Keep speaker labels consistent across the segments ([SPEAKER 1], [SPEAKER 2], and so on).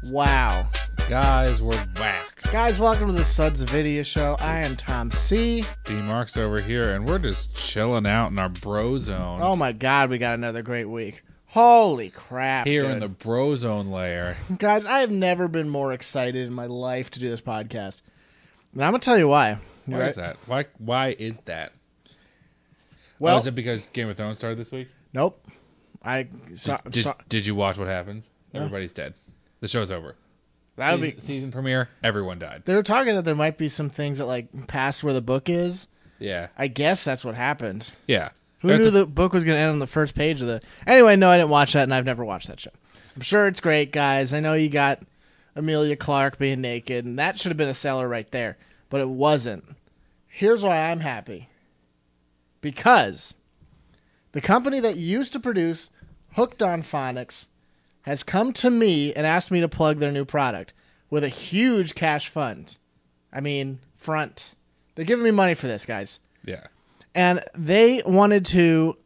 [SPEAKER 1] Wow.
[SPEAKER 2] Guys, we're back.
[SPEAKER 1] Guys, welcome to the Suds Video Show. I am Tom C.
[SPEAKER 2] D-Mark's over here, and we're just chilling out in our bro zone.
[SPEAKER 1] Oh my god, we got another great week. Holy crap,
[SPEAKER 2] Here
[SPEAKER 1] dude.
[SPEAKER 2] in the bro zone layer.
[SPEAKER 1] Guys, I have never been more excited in my life to do this podcast. And I'm going to tell you why.
[SPEAKER 2] Why is that? Why is that?
[SPEAKER 1] Well,
[SPEAKER 2] is it because Game of Thrones started this week?
[SPEAKER 1] Nope.
[SPEAKER 2] Did you watch what happened?
[SPEAKER 1] No.
[SPEAKER 2] Everybody's dead. The show's over.
[SPEAKER 1] That would be
[SPEAKER 2] Season premiere, everyone died.
[SPEAKER 1] They were talking that there might be some things that like past where the book is.
[SPEAKER 2] Yeah.
[SPEAKER 1] I guess that's what happened.
[SPEAKER 2] Yeah.
[SPEAKER 1] Who knew the book was going to end on the first page of the... Anyway, no, I didn't watch that, and I've never watched that show. I'm sure it's great, guys. I know you got Emilia Clarke being naked, and that should have been a seller right there. But it wasn't. Here's why I'm happy. Because the company that used to produce Hooked on Phonics has come to me and asked me to plug their new product with a huge cash fund. I mean, front. They're giving me money for this, guys.
[SPEAKER 2] Yeah.
[SPEAKER 1] And they wanted to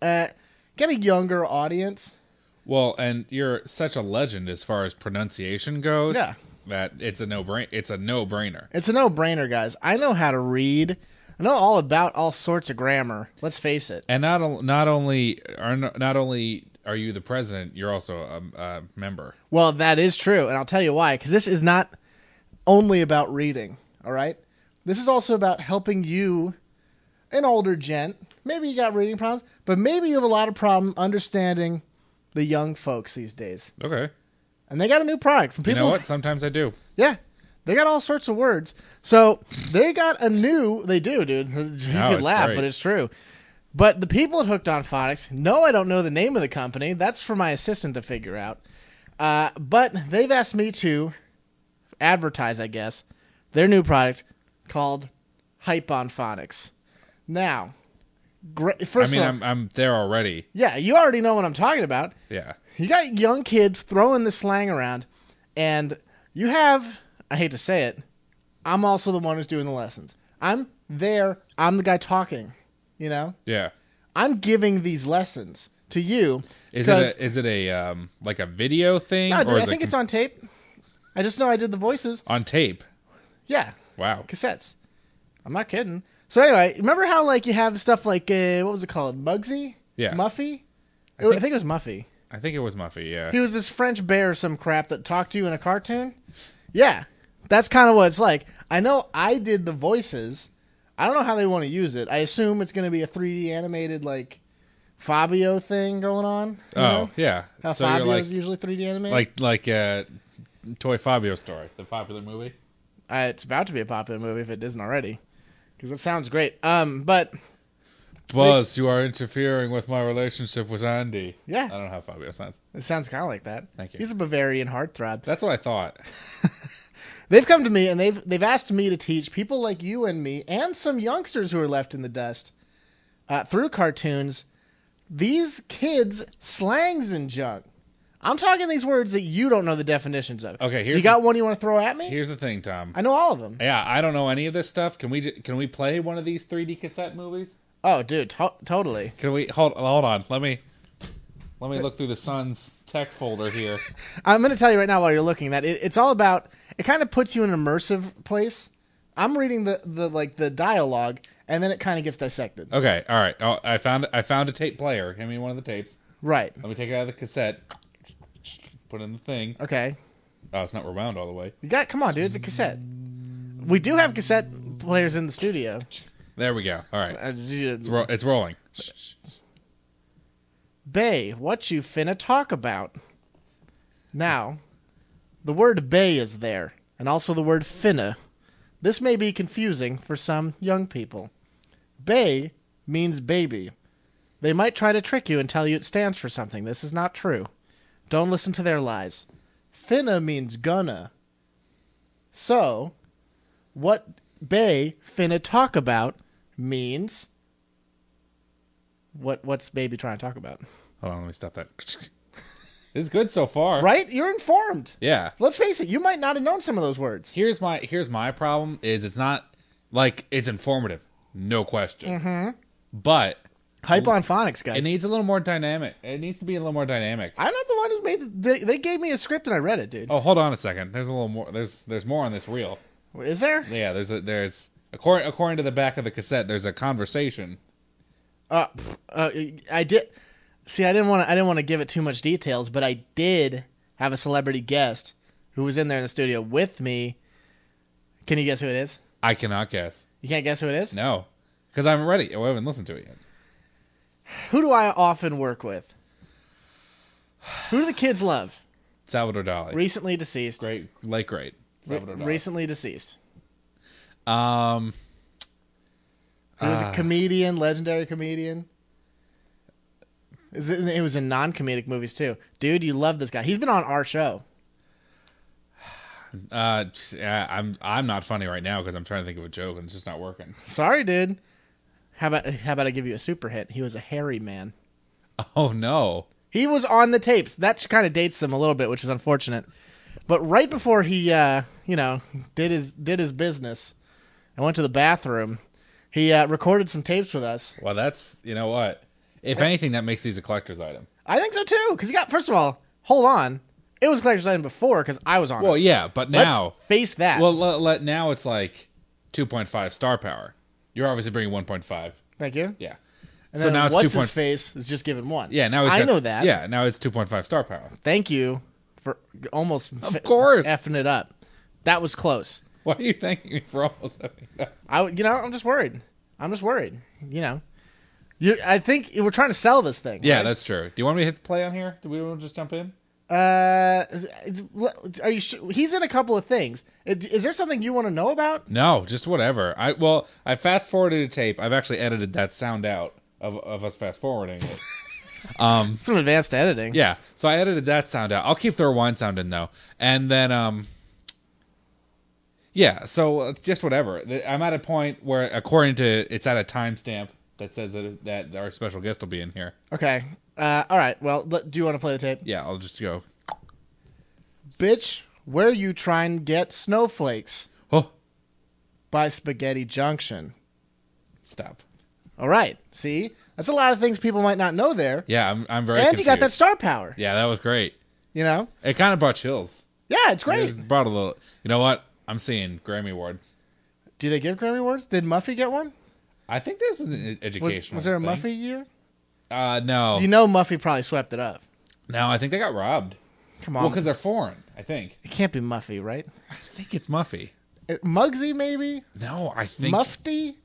[SPEAKER 1] get a younger audience.
[SPEAKER 2] Well, and you're such a legend as far as pronunciation goes.
[SPEAKER 1] Yeah.
[SPEAKER 2] That it's a no-brainer. It's a no-brainer.
[SPEAKER 1] It's a no-brainer, guys. I know how to read. I know all about all sorts of grammar. Let's face it.
[SPEAKER 2] And not only are you the president, you're also a member.
[SPEAKER 1] Well, that is true, and I'll tell you why. Because this is not only about reading, all right? This is also about helping you, an older gent. Maybe you got reading problems, but maybe you have a lot of problem understanding the young folks these days.
[SPEAKER 2] Okay.
[SPEAKER 1] And they got a new product from people.
[SPEAKER 2] You know what? Sometimes I do.
[SPEAKER 1] Yeah. They got all sorts of words. So they got a new... They do, dude. You could laugh,
[SPEAKER 2] great.
[SPEAKER 1] but it's true. But the people at Hooked on Phonics, no, I don't know the name of the company. That's for my assistant to figure out. But they've asked me to advertise, I guess, their new product called Hype on Phonics. Now, first of all...
[SPEAKER 2] I'm there already.
[SPEAKER 1] Yeah, you already know what I'm talking about.
[SPEAKER 2] Yeah.
[SPEAKER 1] You got young kids throwing this slang around, and you have... I hate to say it, I'm also the one who's doing the lessons. I'm there. I'm the guy talking, you know?
[SPEAKER 2] Yeah.
[SPEAKER 1] I'm giving these lessons to you.
[SPEAKER 2] Is it a like a video thing?
[SPEAKER 1] No, dude,
[SPEAKER 2] or
[SPEAKER 1] I think it's on tape. I just know I did the voices.
[SPEAKER 2] on tape.
[SPEAKER 1] Yeah.
[SPEAKER 2] Wow.
[SPEAKER 1] Cassettes. I'm not kidding. So anyway, remember how like you have stuff like, what was it called? Muggsy?
[SPEAKER 2] Yeah.
[SPEAKER 1] Muffy? I think it was Muffy.
[SPEAKER 2] I think it was Muffy, yeah.
[SPEAKER 1] He was this French bear or some crap that talked to you in a cartoon. Yeah. That's kind of what it's like. I know I did the voices. I don't know how they want to use it. I assume it's going to be a 3D animated, like, Fabio thing going on. You know?
[SPEAKER 2] Yeah.
[SPEAKER 1] How
[SPEAKER 2] So
[SPEAKER 1] Fabio's usually 3D animated?
[SPEAKER 2] Like Toy Fabio Story, the popular movie.
[SPEAKER 1] It's about to be a popular movie if it isn't already. Because it sounds great. But...
[SPEAKER 2] Buzz, you are interfering with my relationship with Andy.
[SPEAKER 1] Yeah.
[SPEAKER 2] I don't know how Fabio sounds.
[SPEAKER 1] It sounds kind of like that.
[SPEAKER 2] Thank you.
[SPEAKER 1] He's a Bavarian heartthrob.
[SPEAKER 2] That's what I thought.
[SPEAKER 1] They've come to me and they've asked me to teach people like you and me and some youngsters who are left in the dust through cartoons these kids' slangs and junk. I'm talking these words that you don't know the definitions of.
[SPEAKER 2] Okay,
[SPEAKER 1] you got one you want to throw at me?
[SPEAKER 2] Here's the thing, Tom.
[SPEAKER 1] I know all of them.
[SPEAKER 2] Yeah, I don't know any of this stuff. Can we play one of these 3D cassette movies?
[SPEAKER 1] Oh, dude, totally.
[SPEAKER 2] Can we hold on? Let me look through the Sun's tech folder here.
[SPEAKER 1] I'm going to tell you right now while you're looking that it's all about. It kind of puts you in an immersive place. I'm reading the dialogue, and then it kind of gets dissected.
[SPEAKER 2] Okay, all right. Oh, I found a tape player. Give me one of the tapes.
[SPEAKER 1] Right.
[SPEAKER 2] Let me take it out of the cassette. Put it in the thing.
[SPEAKER 1] Okay.
[SPEAKER 2] Oh, it's not rewound all the way.
[SPEAKER 1] Come on, dude. It's a cassette. We do have cassette players in the studio.
[SPEAKER 2] There we go. All right. It's rolling.
[SPEAKER 1] Bay, what you finna talk about? Now, the word bay is there, and also the word finna. This may be confusing for some young people. Bay means baby. They might try to trick you and tell you it stands for something. This is not true. Don't listen to their lies. Finna means gonna. So, what Bay finna talk about means... What's baby trying to talk about?
[SPEAKER 2] Hold on, let me stop that. It's good so far.
[SPEAKER 1] Right? You're informed.
[SPEAKER 2] Yeah.
[SPEAKER 1] Let's face it, you might not have known some of those words.
[SPEAKER 2] Here's my problem is it's not like it's informative, no question.
[SPEAKER 1] Mm-hmm.
[SPEAKER 2] But
[SPEAKER 1] Hype on phonics,
[SPEAKER 2] It
[SPEAKER 1] guys.
[SPEAKER 2] needs a little more dynamic. It needs to be a little more dynamic.
[SPEAKER 1] I'm not the one who made they gave me a script and I read it, dude.
[SPEAKER 2] Oh, hold on a second. There's a little more. There's more on this reel.
[SPEAKER 1] Is there?
[SPEAKER 2] Yeah, there's according to the back of the cassette, there's a conversation.
[SPEAKER 1] I did. See, I didn't want to give it too much details, but I did have a celebrity guest who was in there in the studio with me. Can you guess who it is?
[SPEAKER 2] I cannot guess.
[SPEAKER 1] You can't guess who it is?
[SPEAKER 2] No, because I haven't read it. I haven't listened to it yet.
[SPEAKER 1] Who do I often work with? Who do the kids love?
[SPEAKER 2] Salvador Dali.
[SPEAKER 1] Recently deceased.
[SPEAKER 2] Great. Salvador Dali.
[SPEAKER 1] Recently deceased.
[SPEAKER 2] He
[SPEAKER 1] He was a comedian, legendary comedian. It was in non-comedic movies too. Dude, you love this guy. He's been on our show.
[SPEAKER 2] Yeah, I'm not funny right now because I'm trying to think of a joke and it's just not working.
[SPEAKER 1] Sorry, dude. How about I give you a super hit? He was a hairy man.
[SPEAKER 2] Oh no.
[SPEAKER 1] He was on the tapes. That kind of dates him a little bit, which is unfortunate. But right before he, did his business and went to the bathroom, he recorded some tapes with us.
[SPEAKER 2] Well, that's, you know what? If anything, that makes these a collector's item.
[SPEAKER 1] I think so too, because he got. First of all, hold on. It was a collector's item before because I was on it.
[SPEAKER 2] Well, yeah, but now
[SPEAKER 1] Let's face that.
[SPEAKER 2] Well, now it's like 2.5 star power. You're obviously bringing 1.5.
[SPEAKER 1] Thank you.
[SPEAKER 2] Yeah.
[SPEAKER 1] And
[SPEAKER 2] so
[SPEAKER 1] then
[SPEAKER 2] now it's
[SPEAKER 1] what's
[SPEAKER 2] 2.
[SPEAKER 1] his face is just given 1.
[SPEAKER 2] Yeah, now
[SPEAKER 1] I know that.
[SPEAKER 2] Yeah, now it's 2.5 star power.
[SPEAKER 1] Thank you for almost
[SPEAKER 2] Of course.
[SPEAKER 1] effing it up. That was close.
[SPEAKER 2] Why are you thanking me for almost having that?
[SPEAKER 1] I'm just worried. I think we're trying to sell this thing.
[SPEAKER 2] Yeah,
[SPEAKER 1] right?
[SPEAKER 2] that's true. Do you want me to hit play on here? Do we want to just jump in?
[SPEAKER 1] Are you sure? He's in a couple of things. Is there something you want to know about?
[SPEAKER 2] No, just whatever. I fast forwarded a tape. I've actually edited that sound out of us fast forwarding it.
[SPEAKER 1] Some advanced editing.
[SPEAKER 2] Yeah, so I edited that sound out. I'll keep the rewind sound in though, and then yeah. So just whatever. I'm at a point where, according to, it's at a timestamp that says that our special guest will be in here.
[SPEAKER 1] Okay. All right. Well, do you want to play the tape?
[SPEAKER 2] Yeah, I'll just go.
[SPEAKER 1] Bitch, where you trying to get snowflakes?
[SPEAKER 2] Oh,
[SPEAKER 1] By Spaghetti Junction.
[SPEAKER 2] stop.
[SPEAKER 1] All right. See, that's a lot of things people might not know there.
[SPEAKER 2] Yeah, I'm very.
[SPEAKER 1] And
[SPEAKER 2] confused.
[SPEAKER 1] you got that star power.
[SPEAKER 2] Yeah, that was great.
[SPEAKER 1] You know.
[SPEAKER 2] It kind of brought chills.
[SPEAKER 1] Yeah, it's great.
[SPEAKER 2] It brought a little. You know what? I'm seeing Grammy Award.
[SPEAKER 1] Do they give Grammy Awards? Did Muffy get one?
[SPEAKER 2] I think there's an educational.
[SPEAKER 1] Was there a
[SPEAKER 2] thing.
[SPEAKER 1] Muffy year?
[SPEAKER 2] No.
[SPEAKER 1] You know, Muffy probably swept it up.
[SPEAKER 2] No, I think they got robbed.
[SPEAKER 1] Come on.
[SPEAKER 2] Well, because they're foreign, I think.
[SPEAKER 1] It can't be Muffy, right?
[SPEAKER 2] I think it's Muffy.
[SPEAKER 1] Muggsy, maybe?
[SPEAKER 2] No, I think...
[SPEAKER 1] Mufty?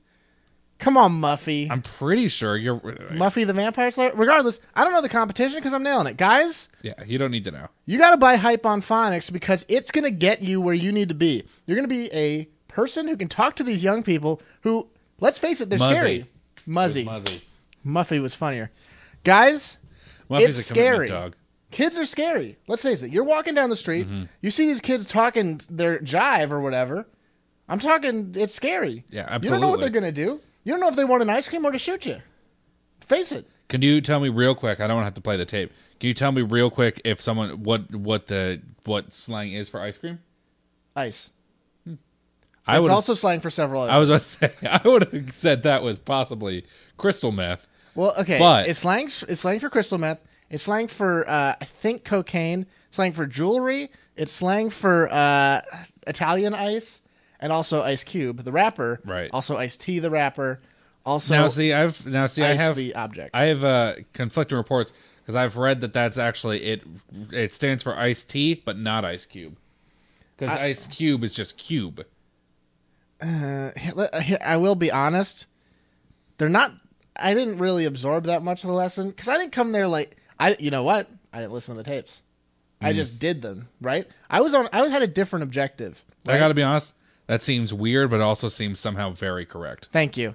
[SPEAKER 1] Come on, Muffy.
[SPEAKER 2] I'm pretty sure you're...
[SPEAKER 1] Muffy the Vampire Slayer? Regardless, I don't know the competition because I'm nailing it. Guys,
[SPEAKER 2] Yeah, you don't need to know.
[SPEAKER 1] you got to buy Hype on Phonics because it's going to get you where you need to be. You're going to be a person who can talk to these young people who, let's face it, they're
[SPEAKER 2] Muzzy.
[SPEAKER 1] scary. Muzzy.
[SPEAKER 2] Muzzy.
[SPEAKER 1] Muffy was funnier. Guys,
[SPEAKER 2] Muffy's
[SPEAKER 1] it's
[SPEAKER 2] a commitment
[SPEAKER 1] scary.
[SPEAKER 2] dog.
[SPEAKER 1] Kids are scary. Let's face it. You're walking down the street.
[SPEAKER 2] Mm-hmm.
[SPEAKER 1] You see these kids talking their jive or whatever. I'm talking, it's scary.
[SPEAKER 2] Yeah,
[SPEAKER 1] You
[SPEAKER 2] absolutely.
[SPEAKER 1] don't know what they're going to do. You don't know if they want an ice cream or to shoot you. Face it.
[SPEAKER 2] Can you tell me real quick? I don't want to have to play the tape. Can you tell me real quick if someone what slang is for ice cream?
[SPEAKER 1] Ice.
[SPEAKER 2] I
[SPEAKER 1] It's
[SPEAKER 2] would
[SPEAKER 1] also slang for several other
[SPEAKER 2] I was
[SPEAKER 1] things.
[SPEAKER 2] about to say I would have said that was possibly crystal meth.
[SPEAKER 1] Well, okay.
[SPEAKER 2] But-
[SPEAKER 1] It's slang for crystal meth. It's slang for, I think, cocaine. It's slang for jewelry. It's slang for Italian ice. And also Ice Cube, the rapper.
[SPEAKER 2] Right.
[SPEAKER 1] Also Ice-T, the rapper. Also
[SPEAKER 2] I have
[SPEAKER 1] Ice, the object.
[SPEAKER 2] I have conflicting reports because I've read that that's actually it. It stands for Ice T, but not Ice Cube. Because Ice Cube is just cube.
[SPEAKER 1] I will be honest. They're not. I didn't really absorb that much of the lesson because I didn't come there like I. You know what? I didn't listen to the tapes. I just did them. Right. I had a different objective. Right?
[SPEAKER 2] I got to be honest. That seems weird, but also seems somehow very correct.
[SPEAKER 1] Thank you.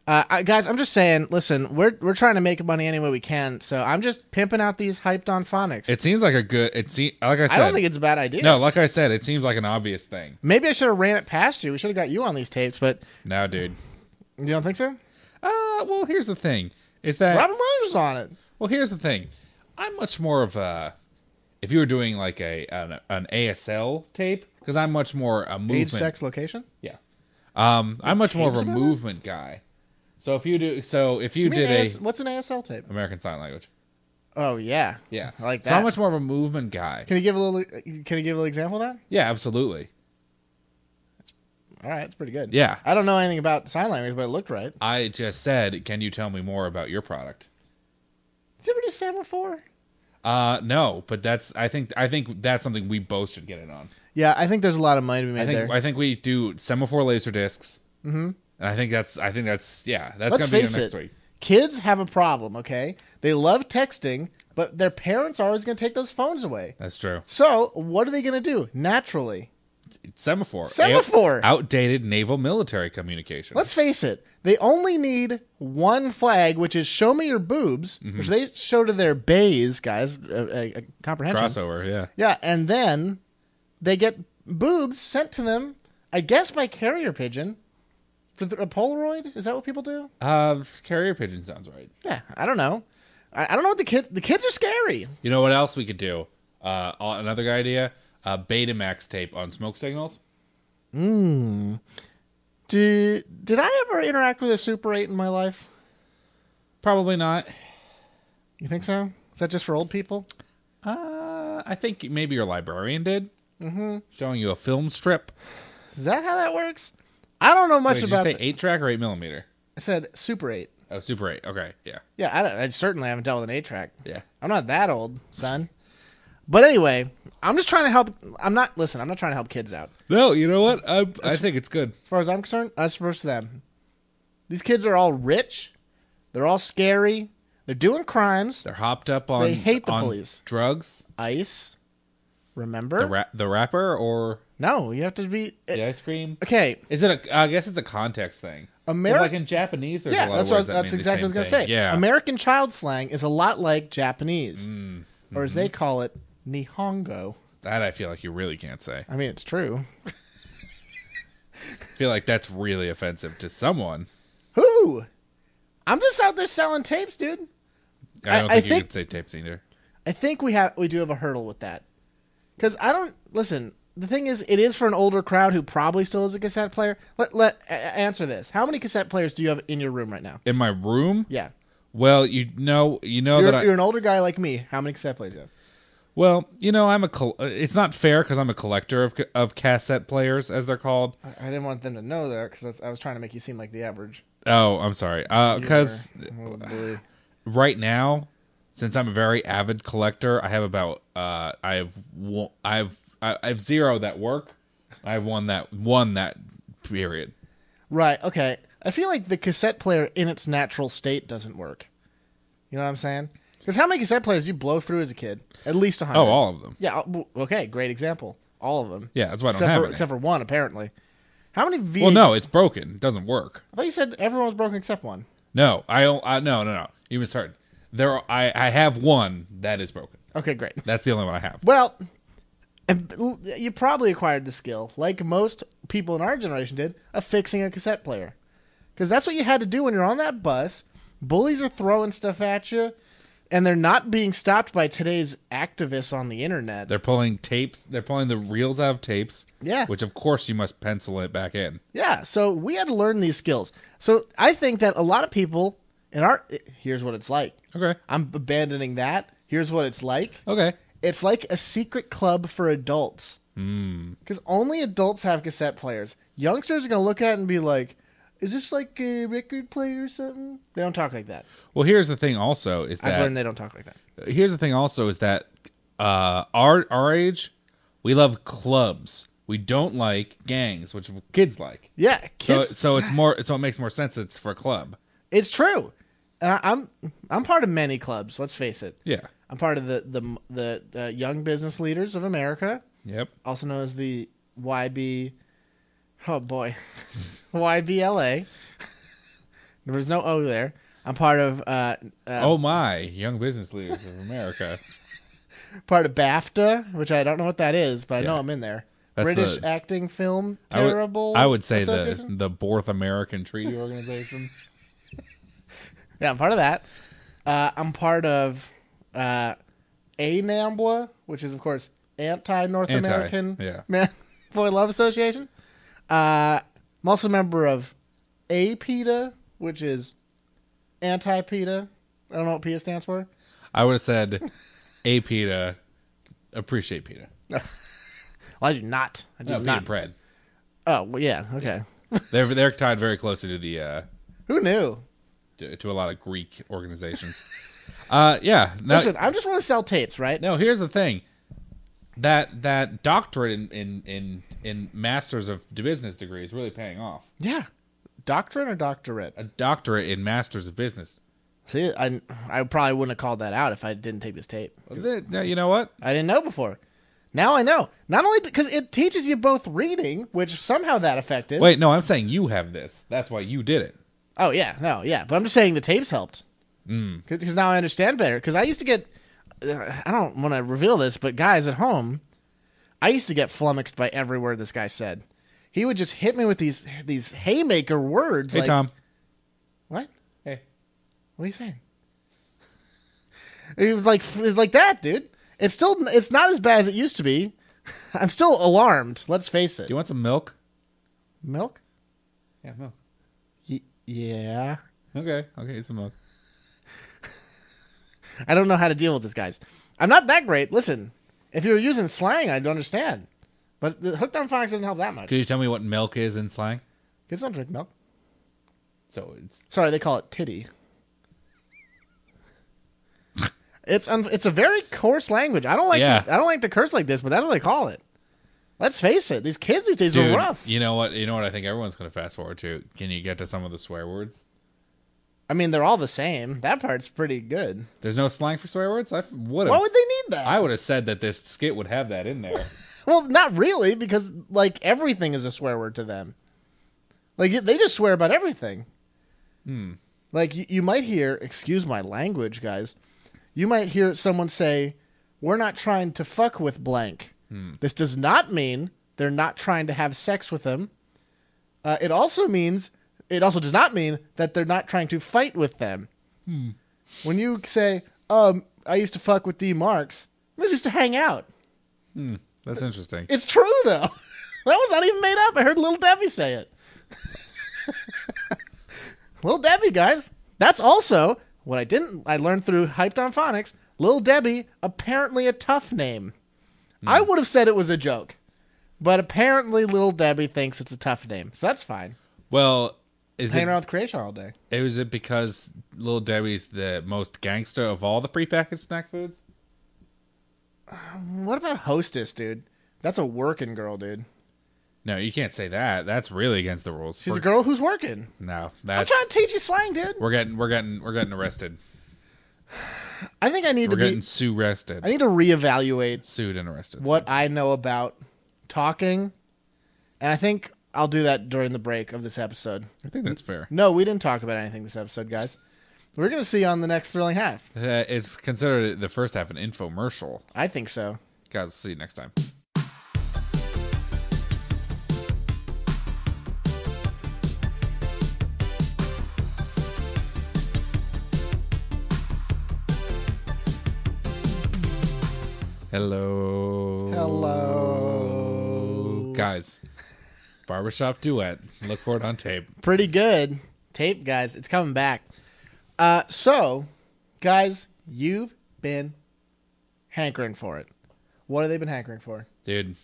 [SPEAKER 1] Guys, I'm just saying, listen, we're trying to make money any way we can, so I'm just pimping out these hyped on phonics.
[SPEAKER 2] It seems like a good. Like I said.
[SPEAKER 1] I don't think it's a bad idea.
[SPEAKER 2] No, like I said, it seems like an obvious thing.
[SPEAKER 1] Maybe I should have ran it past you. We should have got you on these tapes, but
[SPEAKER 2] No, dude.
[SPEAKER 1] you don't think so?
[SPEAKER 2] Well, here's the thing. Is that
[SPEAKER 1] Robin Williams was on it.
[SPEAKER 2] Well, here's the thing. I'm much more of a. If you were doing like an ASL tape, because I'm much more a movement.
[SPEAKER 1] Age, sex, location?
[SPEAKER 2] Yeah. I'm much more of a
[SPEAKER 1] tapes about that?
[SPEAKER 2] movement guy. So if you
[SPEAKER 1] Give me
[SPEAKER 2] did
[SPEAKER 1] what's an ASL tape?
[SPEAKER 2] American Sign Language.
[SPEAKER 1] Oh yeah,
[SPEAKER 2] Yeah.
[SPEAKER 1] I like that.
[SPEAKER 2] So I'm much more of a movement guy.
[SPEAKER 1] Can you give a little example of that?
[SPEAKER 2] Yeah, absolutely.
[SPEAKER 1] All right, that's pretty good.
[SPEAKER 2] Yeah.
[SPEAKER 1] I don't know anything about sign language, but it looked right.
[SPEAKER 2] I just said, can you tell me more about your product?
[SPEAKER 1] Did you ever do semaphore?
[SPEAKER 2] No, but I think that's something we both should get in on.
[SPEAKER 1] Yeah, I think there's a lot of money to be made there.
[SPEAKER 2] I think we do semaphore laser discs.
[SPEAKER 1] Mm-hmm.
[SPEAKER 2] And I think that's
[SPEAKER 1] Let's
[SPEAKER 2] gonna be the
[SPEAKER 1] face
[SPEAKER 2] next
[SPEAKER 1] it.
[SPEAKER 2] week.
[SPEAKER 1] Kids have a problem, okay? They love texting, but their parents are always going to take those phones away.
[SPEAKER 2] That's true.
[SPEAKER 1] So, what are they going to do? Naturally.
[SPEAKER 2] Semaphore. Outdated naval military communication.
[SPEAKER 1] Let's face it. They only need one flag, which is show me your boobs, which they show to their bays, guys, a comprehension.
[SPEAKER 2] Crossover, yeah.
[SPEAKER 1] Yeah, and then they get boobs sent to them, I guess by carrier pigeon. For a Polaroid? Is that what people do?
[SPEAKER 2] Carrier pigeon sounds right.
[SPEAKER 1] Yeah, I don't know. I don't know what the kids are scary.
[SPEAKER 2] You know what else we could do? Another good idea: Betamax tape on smoke signals.
[SPEAKER 1] Did I ever interact with a Super 8 in my life?
[SPEAKER 2] Probably not.
[SPEAKER 1] You think so? Is that just for old people?
[SPEAKER 2] I think maybe your librarian did. Mm-hmm. Showing you a film strip.
[SPEAKER 1] Is that how that works? I don't know much about.
[SPEAKER 2] Did you say 8-track or 8mm?
[SPEAKER 1] I said Super 8.
[SPEAKER 2] Oh, Super 8. Okay, yeah.
[SPEAKER 1] Yeah, I certainly haven't dealt with an 8-track.
[SPEAKER 2] Yeah.
[SPEAKER 1] I'm not that old, son. But anyway, I'm just trying to help. I'm not trying to help kids out.
[SPEAKER 2] No, you know what? I think it's good.
[SPEAKER 1] As far as I'm concerned, us versus them. These kids are all rich. They're all scary. They're doing crimes.
[SPEAKER 2] They're hopped up on.
[SPEAKER 1] They hate the police.
[SPEAKER 2] Drugs.
[SPEAKER 1] Ice. Remember?
[SPEAKER 2] The rapper or
[SPEAKER 1] no? You have to be
[SPEAKER 2] the ice cream.
[SPEAKER 1] Okay.
[SPEAKER 2] Is it I guess it's a context thing. Like in Japanese, there's a lot of words
[SPEAKER 1] that's exactly what I was going to say.
[SPEAKER 2] Yeah.
[SPEAKER 1] American child slang is a lot like Japanese, or as they call it, Nihongo.
[SPEAKER 2] That I feel like you really can't say.
[SPEAKER 1] I mean, it's true.
[SPEAKER 2] I feel like that's really offensive to someone.
[SPEAKER 1] Who? I'm just out there selling tapes, dude.
[SPEAKER 2] I don't think you could say tapes either.
[SPEAKER 1] I think we do have a hurdle with that. Because I don't listen. The thing is, it is for an older crowd who probably still is a cassette player. Answer this: how many cassette players do you have in your room right now?
[SPEAKER 2] In my room?
[SPEAKER 1] Yeah.
[SPEAKER 2] Well, you're
[SPEAKER 1] an older guy like me. How many cassette players do you have?
[SPEAKER 2] Well, it's not fair because I'm a collector of cassette players, as they're called.
[SPEAKER 1] I didn't want them to know that because I was trying to make you seem like the average.
[SPEAKER 2] Oh, I'm sorry. Because right now, since I'm a very avid collector, I have about I have 0 that work. I have one that period.
[SPEAKER 1] Right. Okay. I feel like the cassette player in its natural state doesn't work. You know what I'm saying? Because how many cassette players do you blow through as a kid? At least 100.
[SPEAKER 2] Oh, all of them.
[SPEAKER 1] Yeah. Okay. Great example. All of them.
[SPEAKER 2] Yeah, that's why I don't have any.
[SPEAKER 1] Except for one, apparently. How many VHS?
[SPEAKER 2] Well, no, it's broken. It doesn't work.
[SPEAKER 1] I thought you said everyone was broken except one.
[SPEAKER 2] No, no. You misheard. I have one that is broken.
[SPEAKER 1] Okay, great.
[SPEAKER 2] That's the only one I have.
[SPEAKER 1] Well, you probably acquired the skill, like most people in our generation did, of fixing a cassette player. Because that's what you had to do when you're on that bus. Bullies are throwing stuff at you, and they're not being stopped by today's activists on the internet.
[SPEAKER 2] They're pulling tapes. They're pulling the reels out of tapes.
[SPEAKER 1] Yeah.
[SPEAKER 2] Which, of course, you must pencil it back in.
[SPEAKER 1] Yeah, so we had to learn these skills. So I think that a lot of people here's what it's like.
[SPEAKER 2] Okay.
[SPEAKER 1] I'm abandoning that. Here's what it's like.
[SPEAKER 2] Okay.
[SPEAKER 1] It's like a secret club for adults. Because only adults have cassette players. Youngsters are going to look at it and be like, is this like a record player or something? They don't talk like that.
[SPEAKER 2] Well, here's the thing also is that...
[SPEAKER 1] I've learned they don't talk like that.
[SPEAKER 2] Here's the thing also is that our age, we love clubs. We don't like gangs, which kids like.
[SPEAKER 1] Yeah, kids.
[SPEAKER 2] So it makes more sense it's for a club.
[SPEAKER 1] It's true. I'm part of many clubs, let's face it.
[SPEAKER 2] Yeah.
[SPEAKER 1] I'm part of the Young Business Leaders of America.
[SPEAKER 2] Yep.
[SPEAKER 1] Also known as the YB. Oh boy, YBLA. There was no O there. I'm part of.
[SPEAKER 2] Oh my, Young Business Leaders of America.
[SPEAKER 1] Part of BAFTA, which I don't know what that is, but I know I'm in there.
[SPEAKER 2] That's
[SPEAKER 1] British Acting Film Terrible.
[SPEAKER 2] I would say the Fourth American Treaty Organization.
[SPEAKER 1] Yeah, I'm part of that. I'm part of ANAMBLA, which is, of course, Anti-North American Boy Love Association. I'm also a member of APETA, which is anti-PETA. I don't know what PETA stands for.
[SPEAKER 2] I would have said a PETA, appreciate PETA.
[SPEAKER 1] Well, I do not. I do
[SPEAKER 2] No,
[SPEAKER 1] not.
[SPEAKER 2] PETA bread.
[SPEAKER 1] Oh, well, yeah. Okay.
[SPEAKER 2] They're tied very closely to the
[SPEAKER 1] Who knew?
[SPEAKER 2] to a lot of Greek organizations. Yeah. Now,
[SPEAKER 1] Listen, I just want to sell tapes, right?
[SPEAKER 2] no, here's the thing. That doctorate in Masters of Business degree is really paying off.
[SPEAKER 1] Yeah. Doctorate or doctorate?
[SPEAKER 2] A doctorate in Masters of Business.
[SPEAKER 1] See, I probably wouldn't have called that out if I didn't take this tape.
[SPEAKER 2] Now, you know what?
[SPEAKER 1] I didn't know before. Now I know. Not only because it teaches you both reading, which somehow that affected.
[SPEAKER 2] Wait, no, I'm saying you have this. That's why you did it.
[SPEAKER 1] Oh, yeah. No, yeah. But I'm just saying the tapes helped. Because now I understand better. Because I used to get... I don't want to reveal this, but guys at home, I used to get flummoxed by every word this guy said. He would just hit me with these haymaker words.
[SPEAKER 2] Hey,
[SPEAKER 1] like,
[SPEAKER 2] Tom.
[SPEAKER 1] What?
[SPEAKER 2] Hey.
[SPEAKER 1] What are you saying? It was like that, dude. It's not as bad as it used to be. I'm still alarmed. Let's face it.
[SPEAKER 2] Do you want some milk?
[SPEAKER 1] Milk?
[SPEAKER 2] Yeah, milk.
[SPEAKER 1] Yeah.
[SPEAKER 2] Okay, some milk.
[SPEAKER 1] I don't know how to deal with this, guys. I'm not that great. Listen, if you were using slang, I'd understand. But the Hooked on Phonics doesn't help that much.
[SPEAKER 2] Could you tell me what milk is in slang?
[SPEAKER 1] Kids don't drink milk.
[SPEAKER 2] So it's...
[SPEAKER 1] Sorry, they call it titty. It's a very coarse language. I don't like this. I don't like to curse like this, but that's what they call it. Let's face it. These kids these days are rough.
[SPEAKER 2] You know what? I think everyone's going to fast forward to. Can you get to some of the swear words?
[SPEAKER 1] I mean, they're all the same. That part's pretty good.
[SPEAKER 2] There's no slang for swear words? I would have.
[SPEAKER 1] Why would they need that?
[SPEAKER 2] I would have said that this skit would have that in there.
[SPEAKER 1] Well, not really, because like everything is a swear word to them. Like they just swear about everything. Like you might hear, excuse my language, guys. You might hear someone say, "We're not trying to fuck with blank." This does not mean they're not trying to have sex with them. It also does not mean that they're not trying to fight with them. When you say, I used to fuck with D. Marks, it was just to hang out.
[SPEAKER 2] That's interesting.
[SPEAKER 1] It's true, though. That was not even made up. I heard Little Debbie say it. Little Debbie, guys. That's also what I learned through Hyped on Phonics. Little Debbie, apparently a tough name. I would have said it was a joke. But apparently Little Debbie thinks it's a tough name. So that's fine.
[SPEAKER 2] Well,
[SPEAKER 1] hanging around with Creation all day.
[SPEAKER 2] Was it because Little Debbie's the most gangster of all the prepackaged snack foods?
[SPEAKER 1] What about Hostess, dude? That's a working girl, dude.
[SPEAKER 2] No, you can't say that. That's really against the rules.
[SPEAKER 1] She's a girl who's working.
[SPEAKER 2] No,
[SPEAKER 1] I'm trying to teach you slang, dude.
[SPEAKER 2] We're getting arrested.
[SPEAKER 1] I think I need
[SPEAKER 2] We're getting sue-rested.
[SPEAKER 1] I need to reevaluate
[SPEAKER 2] sued and arrested.
[SPEAKER 1] What I know about talking, and I think I'll do that during the break of this episode.
[SPEAKER 2] I think that's fair.
[SPEAKER 1] No, we didn't talk about anything this episode, guys. We're going to see on the next Thrilling Half.
[SPEAKER 2] It's considered the first half an infomercial.
[SPEAKER 1] I think so.
[SPEAKER 2] Guys, we'll see you next time. Hello. Guys, barbershop duet. Look for it on tape.
[SPEAKER 1] Pretty good. Tape, guys. It's coming back. So, guys, you've been hankering for it. What have they been hankering for?
[SPEAKER 2] Dude,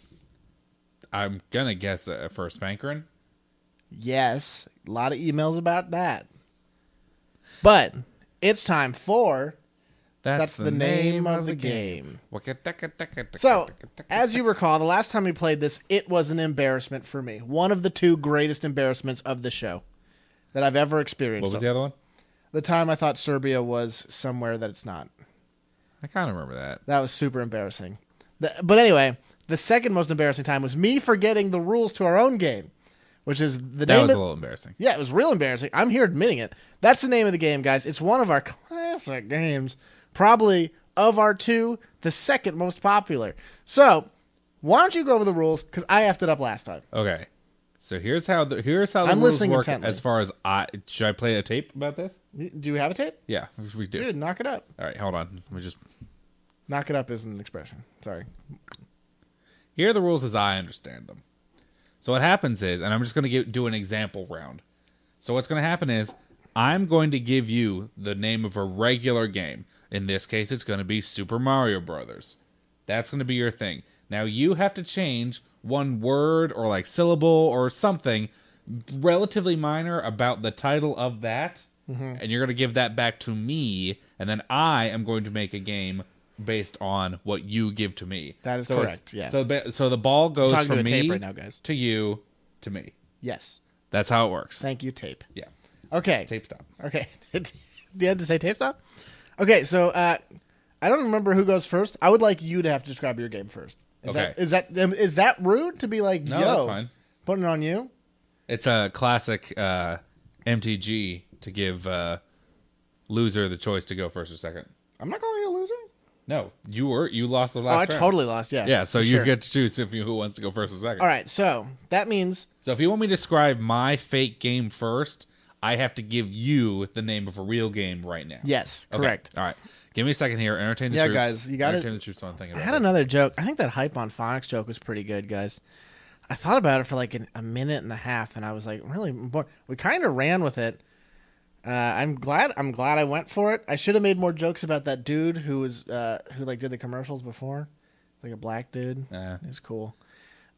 [SPEAKER 2] I'm going to guess for a spankering.
[SPEAKER 1] Yes. A lot of emails about that. But it's time for... That's the name of the game. So, as you recall, the last time we played this, it was an embarrassment for me. One of the two greatest embarrassments of the show that I've ever experienced.
[SPEAKER 2] What was the other one?
[SPEAKER 1] The time I thought Serbia was somewhere that it's not.
[SPEAKER 2] I kind of remember that.
[SPEAKER 1] That was super embarrassing. But anyway, the second most embarrassing time was me forgetting the rules to our own game, which is the name.
[SPEAKER 2] That was a little embarrassing.
[SPEAKER 1] Yeah, it was real embarrassing. I'm here admitting it. That's the name of the game, guys. It's one of our classic games. Probably, of our two, the second most popular. So, why don't you go over the rules, because I effed it up last time.
[SPEAKER 2] Okay. So here's how the rules work
[SPEAKER 1] intently.
[SPEAKER 2] as far as should I play a tape about this?
[SPEAKER 1] Do we have a tape?
[SPEAKER 2] Yeah, we do.
[SPEAKER 1] Dude, knock it up.
[SPEAKER 2] All right, hold on. Let me just...
[SPEAKER 1] Knock it up isn't an expression. Sorry.
[SPEAKER 2] Here are the rules as I understand them. So what happens is, and I'm just going to do an example round. So what's going to happen is, I'm going to give you the name of a regular game. In this case, it's going to be Super Mario Brothers. That's going to be your thing. Now, you have to change one word or like syllable or something relatively minor about the title of that, and you're going to give that back to me, and then I am going to make a game based on what you give to me.
[SPEAKER 1] That is correct. Yeah.
[SPEAKER 2] So the ball goes from me
[SPEAKER 1] tape right now, guys.
[SPEAKER 2] to you to me.
[SPEAKER 1] Yes.
[SPEAKER 2] That's how it works.
[SPEAKER 1] Thank you, tape.
[SPEAKER 2] Yeah.
[SPEAKER 1] Okay.
[SPEAKER 2] Tape stop.
[SPEAKER 1] Okay. Do you have to say tape stop? Okay, so I don't remember who goes first. I would like you to have to describe your game first. Is that rude to be like,
[SPEAKER 2] no,
[SPEAKER 1] yo,
[SPEAKER 2] that's fine.
[SPEAKER 1] Putting it on you?
[SPEAKER 2] It's a classic MTG to give loser the choice to go first or second.
[SPEAKER 1] I'm not calling you a loser.
[SPEAKER 2] No, you lost the last round.
[SPEAKER 1] I totally lost, yeah.
[SPEAKER 2] Yeah, so you get to choose who wants to go first or second.
[SPEAKER 1] All right, so that means...
[SPEAKER 2] So if you want me to describe my fake game first, I have to give you the name of a real game right now.
[SPEAKER 1] Yes, correct.
[SPEAKER 2] Okay. All right. Give me a second here. Entertain the troops.
[SPEAKER 1] Yeah, guys, you got to...
[SPEAKER 2] Entertain the troops on thinking about
[SPEAKER 1] I had another joke. I think that Hype on Phonics joke was pretty good, guys. I thought about it for like a minute and a half, and I was like, really bored. We kind of ran with it. I'm glad I went for it. I should have made more jokes about that dude who was who like did the commercials before, like a black dude. It was cool.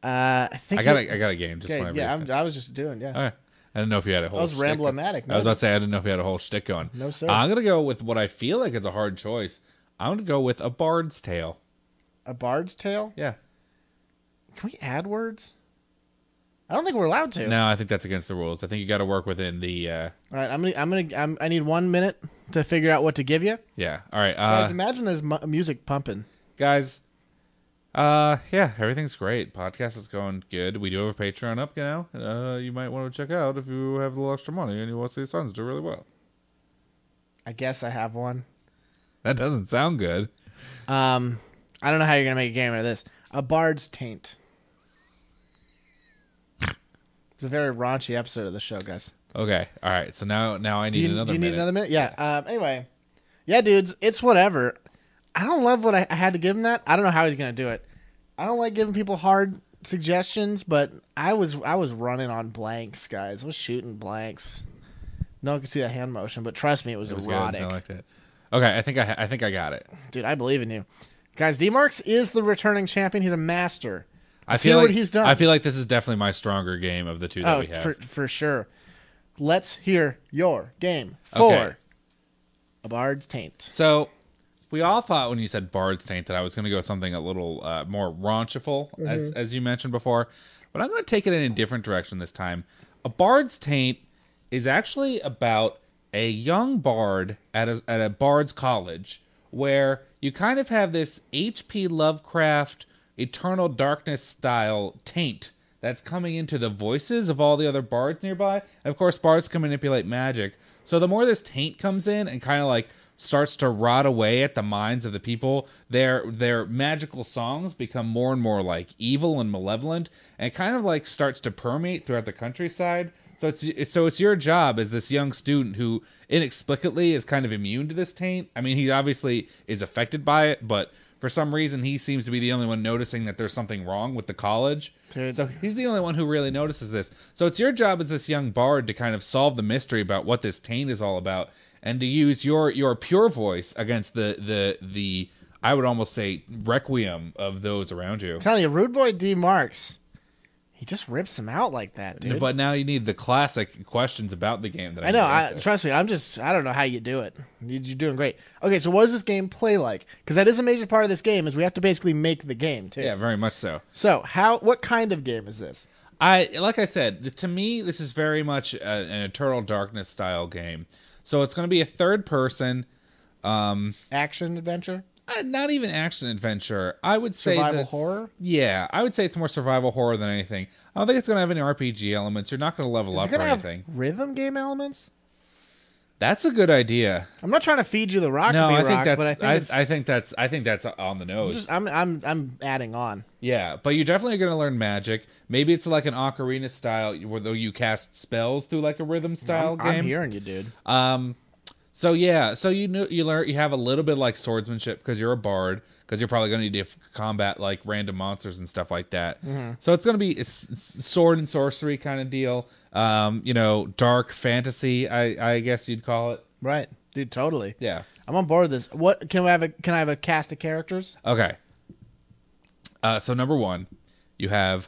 [SPEAKER 1] I
[SPEAKER 2] got a game. Just
[SPEAKER 1] okay, yeah, I was just doing. Yeah.
[SPEAKER 2] All right. I didn't know if you had a whole.
[SPEAKER 1] I was ramblomatic.
[SPEAKER 2] I was about to say I didn't know if you had a whole shtick going.
[SPEAKER 1] No sir.
[SPEAKER 2] I'm gonna go with what I feel like is a hard choice. I'm gonna go with A Bard's Tale.
[SPEAKER 1] A Bard's Tale?
[SPEAKER 2] Yeah.
[SPEAKER 1] Can we add words? I don't think we're allowed to.
[SPEAKER 2] No, I think that's against the rules. I think you got to work within the.
[SPEAKER 1] All right, I need 1 minute to figure out what to give you.
[SPEAKER 2] Yeah. All right.
[SPEAKER 1] Guys, imagine there's music pumping.
[SPEAKER 2] Guys. Yeah, everything's great. Podcast is going good. We do have a Patreon up now. You might want to check out if you have a little extra money and you want to see your sons do really well.
[SPEAKER 1] I guess I have one.
[SPEAKER 2] That doesn't sound good.
[SPEAKER 1] I don't know how you're gonna make a game out of this. A Bard's Taint. It's a very raunchy episode of the show, guys.
[SPEAKER 2] Okay, all right. So now I need another minute. Do you need
[SPEAKER 1] another minute? Yeah. Anyway, yeah, dudes, it's whatever. I don't love what I had to give him that. I don't know how he's gonna do it. I don't like giving people hard suggestions, but I was running on blanks, guys. I was shooting blanks. No one could see the hand motion, but trust me, it was erotic.
[SPEAKER 2] Good. I liked it. Okay, I think I got it.
[SPEAKER 1] Dude, I believe in you. Guys, D-Marks is the returning champion. He's a master.
[SPEAKER 2] I feel like what he's done. I feel like this is definitely my stronger game of the two that we have.
[SPEAKER 1] For sure. Let's hear your game for A Bard's Taint.
[SPEAKER 2] So, we all thought when you said Bard's Taint that I was going to go something a little more raunchiful, as you mentioned before. But I'm going to take it in a different direction this time. A Bard's Taint is actually about a young bard at a bard's college where you kind of have this H.P. Lovecraft Eternal Darkness style taint that's coming into the voices of all the other bards nearby. And of course, bards can manipulate magic. So the more this taint comes in and kind of like starts to rot away at the minds of the people, their magical songs become more and more like evil and malevolent, and it kind of like starts to permeate throughout the countryside. So it's your job as this young student who inexplicably is kind of immune to this taint. I mean, he obviously is affected by it, but for some reason he seems to be the only one noticing that there's something wrong with the college. Dude. So he's the only one who really notices this. So it's your job as this young bard to kind of solve the mystery about what this taint is all about, and to use your pure voice against the I would almost say requiem of those around you.
[SPEAKER 1] I'm telling you, Rude Boy D. Marks, he just rips him out like that, dude.
[SPEAKER 2] But now you need the classic questions about the game that
[SPEAKER 1] I know. Trust me, I don't know how you do it. You're doing great. Okay, so what does this game play like? Because that is a major part of this game, is we have to basically make the game too.
[SPEAKER 2] Yeah, very much so.
[SPEAKER 1] So what kind of game is this?
[SPEAKER 2] Like I said, to me, this is very much an Eternal Darkness style game. So it's going to be a third person
[SPEAKER 1] action adventure.
[SPEAKER 2] Not even action adventure. I would say
[SPEAKER 1] survival horror.
[SPEAKER 2] Yeah, I would say it's more survival horror than anything. I don't think it's going to have any RPG elements. You're not going to level up or anything.
[SPEAKER 1] Have rhythm game elements.
[SPEAKER 2] That's a good idea.
[SPEAKER 1] I'm not trying to feed you the rock.
[SPEAKER 2] No, I think that's on the nose.
[SPEAKER 1] I'm adding on.
[SPEAKER 2] Yeah, but you're definitely going to learn magic. Maybe it's like an ocarina style, where you cast spells through like a rhythm style game.
[SPEAKER 1] I'm hearing you, dude.
[SPEAKER 2] So yeah, so you learn, you have a little bit of like swordsmanship because you're a bard, because you're probably going to need to combat like random monsters and stuff like that. So it's going to be it's sword and sorcery kind of deal. Dark fantasy, I guess you'd call it.
[SPEAKER 1] Right, dude, totally.
[SPEAKER 2] Yeah,
[SPEAKER 1] I'm on board with this. What can I have a cast of characters?
[SPEAKER 2] Okay. So number 1, you have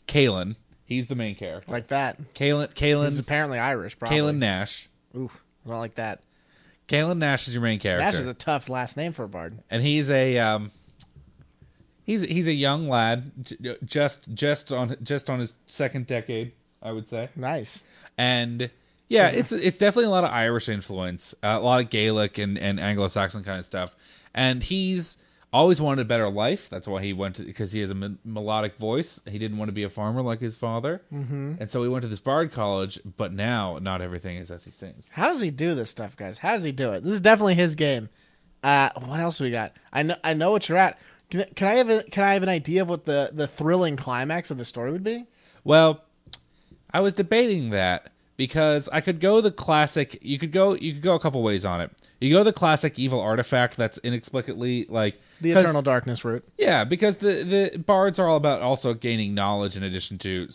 [SPEAKER 2] Kalen. He's the main character.
[SPEAKER 1] Like that.
[SPEAKER 2] Kalen.
[SPEAKER 1] He's apparently Irish, probably.
[SPEAKER 2] Kalen Nash.
[SPEAKER 1] Oof, I don't like that.
[SPEAKER 2] Kalen Nash is your main character.
[SPEAKER 1] Nash is a tough last name for a bard.
[SPEAKER 2] And he's a he's a young lad, just on his second decade, I would say.
[SPEAKER 1] Nice.
[SPEAKER 2] And yeah, it's definitely a lot of Irish influence, a lot of Gaelic and Anglo-Saxon kind of stuff. And he's always wanted a better life. That's why he went to, because he has a melodic voice. He didn't want to be a farmer like his father. Mm-hmm. And so he went to this bard college, but now not everything is as he sings.
[SPEAKER 1] How does he do this stuff, guys? How does he do it? This is definitely his game. What else we got? I know what you're at. Can I have an idea of what the thrilling climax of the story would be?
[SPEAKER 2] Well, I was debating that because I could go the classic. You could go a couple ways on it. You go the classic evil artifact that's inexplicably like
[SPEAKER 1] the eternal darkness route.
[SPEAKER 2] Yeah, because the bards are all about also gaining knowledge in addition to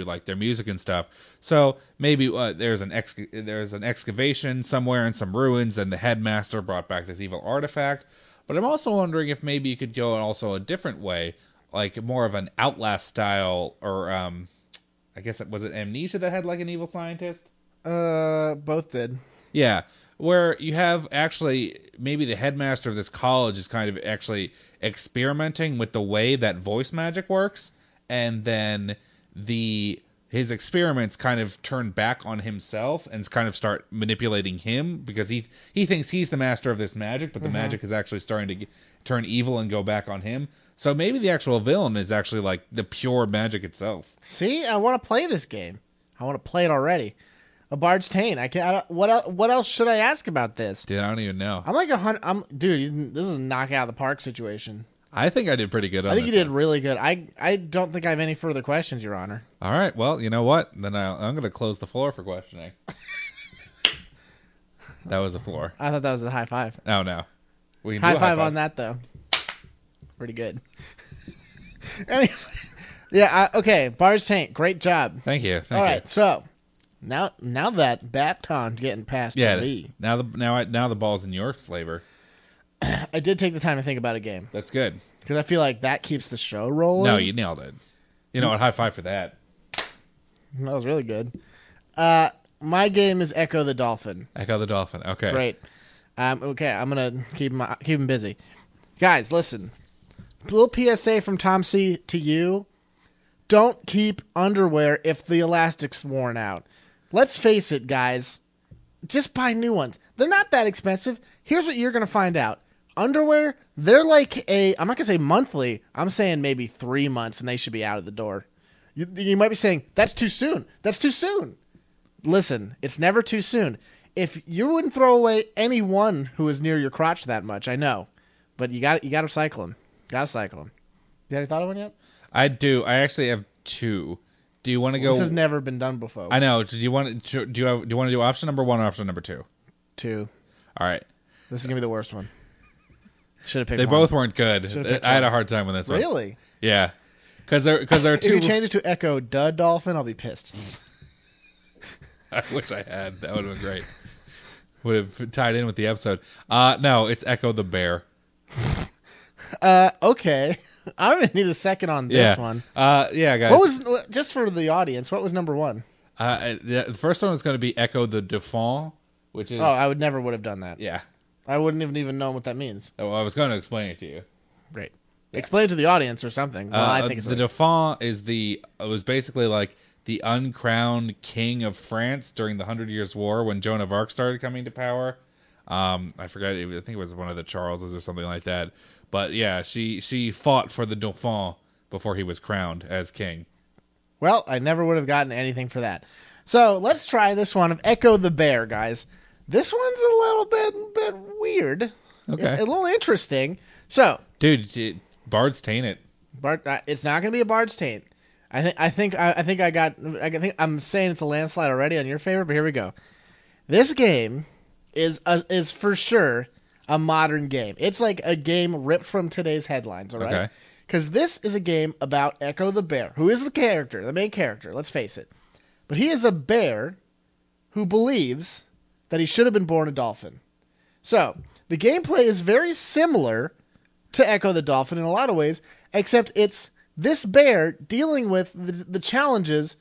[SPEAKER 2] like their music and stuff. So maybe there's an excavation somewhere in some ruins, and the headmaster brought back this evil artifact. But I'm also wondering if maybe you could go also a different way, like more of an Outlast style, or I guess was it Amnesia that had like an evil scientist?
[SPEAKER 1] Both did.
[SPEAKER 2] Yeah. Where you have actually maybe the headmaster of this college is kind of actually experimenting with the way that voice magic works, and then his experiments kind of turn back on himself and kind of start manipulating him, because he thinks he's the master of this magic, but the magic is actually starting to turn evil and go back on him. So maybe the actual villain is actually like the pure magic itself.
[SPEAKER 1] See, I want to play this game. I want to play it already. A Bard's Taint. What else should I ask about this?
[SPEAKER 2] Dude, I don't even know.
[SPEAKER 1] I'm like 100. Dude, this is a knock out of the park situation.
[SPEAKER 2] I think I did pretty good on this.
[SPEAKER 1] I think you did really good. I don't think I have any further questions, Your Honor.
[SPEAKER 2] All right. Well, you know what? Then I'm going to close the floor for questioning. That was the floor.
[SPEAKER 1] I thought that was a high five.
[SPEAKER 2] Oh, no. We can
[SPEAKER 1] high
[SPEAKER 2] do a
[SPEAKER 1] five on that, though. Pretty good. Anyway, yeah, okay. Bard's Taint. Great job.
[SPEAKER 2] Thank you.
[SPEAKER 1] All right, so now that baton's getting passed to me.
[SPEAKER 2] Now the ball's in your flavor.
[SPEAKER 1] I did take the time to think about a game.
[SPEAKER 2] That's good.
[SPEAKER 1] Because I feel like that keeps the show rolling.
[SPEAKER 2] No, you nailed it. You know what? High five for that.
[SPEAKER 1] That was really good. My game is Echo the Dolphin.
[SPEAKER 2] Echo the Dolphin. Okay.
[SPEAKER 1] Great. Okay, I'm going to keep him busy. Guys, listen. A little PSA from Tom C. to you. Don't keep underwear if the elastic's worn out. Let's face it, guys. Just buy new ones. They're not that expensive. Here's what you're going to find out. Underwear, they're like I'm not going to say monthly. I'm saying maybe 3 months, and they should be out of the door. You might be saying, that's too soon. That's too soon. Listen, it's never too soon. If you wouldn't throw away anyone who is near your crotch that much, I know. But you got to cycle them. Got to cycle them. You have thought of one yet?
[SPEAKER 2] I do. I actually have 2. Do you want to go?
[SPEAKER 1] This has never been done before.
[SPEAKER 2] I know. Do you want to do option number 1 or option number 2?
[SPEAKER 1] 2.
[SPEAKER 2] All right.
[SPEAKER 1] This is gonna be the worst one. Should have picked.
[SPEAKER 2] They
[SPEAKER 1] one.
[SPEAKER 2] both weren't good. I had a hard time with this one.
[SPEAKER 1] Really?
[SPEAKER 2] Yeah. Because they're 2.
[SPEAKER 1] If you change it to Echo the Dolphin, I'll be pissed.
[SPEAKER 2] I wish I had. That would have been great. Would have tied in with the episode. No, it's Echo the Bear.
[SPEAKER 1] Okay. I'm gonna need a second on this one.
[SPEAKER 2] Yeah, guys.
[SPEAKER 1] What was, just for the audience? What was number 1?
[SPEAKER 2] The first one is going to be Echo the Dauphin, which is.
[SPEAKER 1] Oh, I would have done that.
[SPEAKER 2] Yeah.
[SPEAKER 1] I wouldn't even know what that means.
[SPEAKER 2] Oh, I was going to explain it to you.
[SPEAKER 1] Great. Yeah. Explain it to the audience or something. Well, I think it's
[SPEAKER 2] the Dauphin was basically like the uncrowned king of France during the 100 Years' War when Joan of Arc started coming to power. I forgot. I think it was one of the Charleses or something like that. But yeah, she fought for the Dauphin before he was crowned as king.
[SPEAKER 1] Well, I never would have gotten anything for that. So let's try this one of Echo the Bear, guys. This one's a little bit weird.
[SPEAKER 2] Okay.
[SPEAKER 1] It's a little interesting. So,
[SPEAKER 2] dude, Bard's Taint it.
[SPEAKER 1] It's not going to be a Bard's Taint. I'm saying it's a landslide already on your favor, but here we go. This game is for sure a modern game. It's like a game ripped from today's headlines, all right?
[SPEAKER 2] Okay.
[SPEAKER 1] Because this is a game about Echo the bear, who is the character, the main character, let's face it. But he is a bear who believes that he should have been born a dolphin. So, the gameplay is very similar to Echo the Dolphin in a lot of ways, except it's this bear dealing with the challenges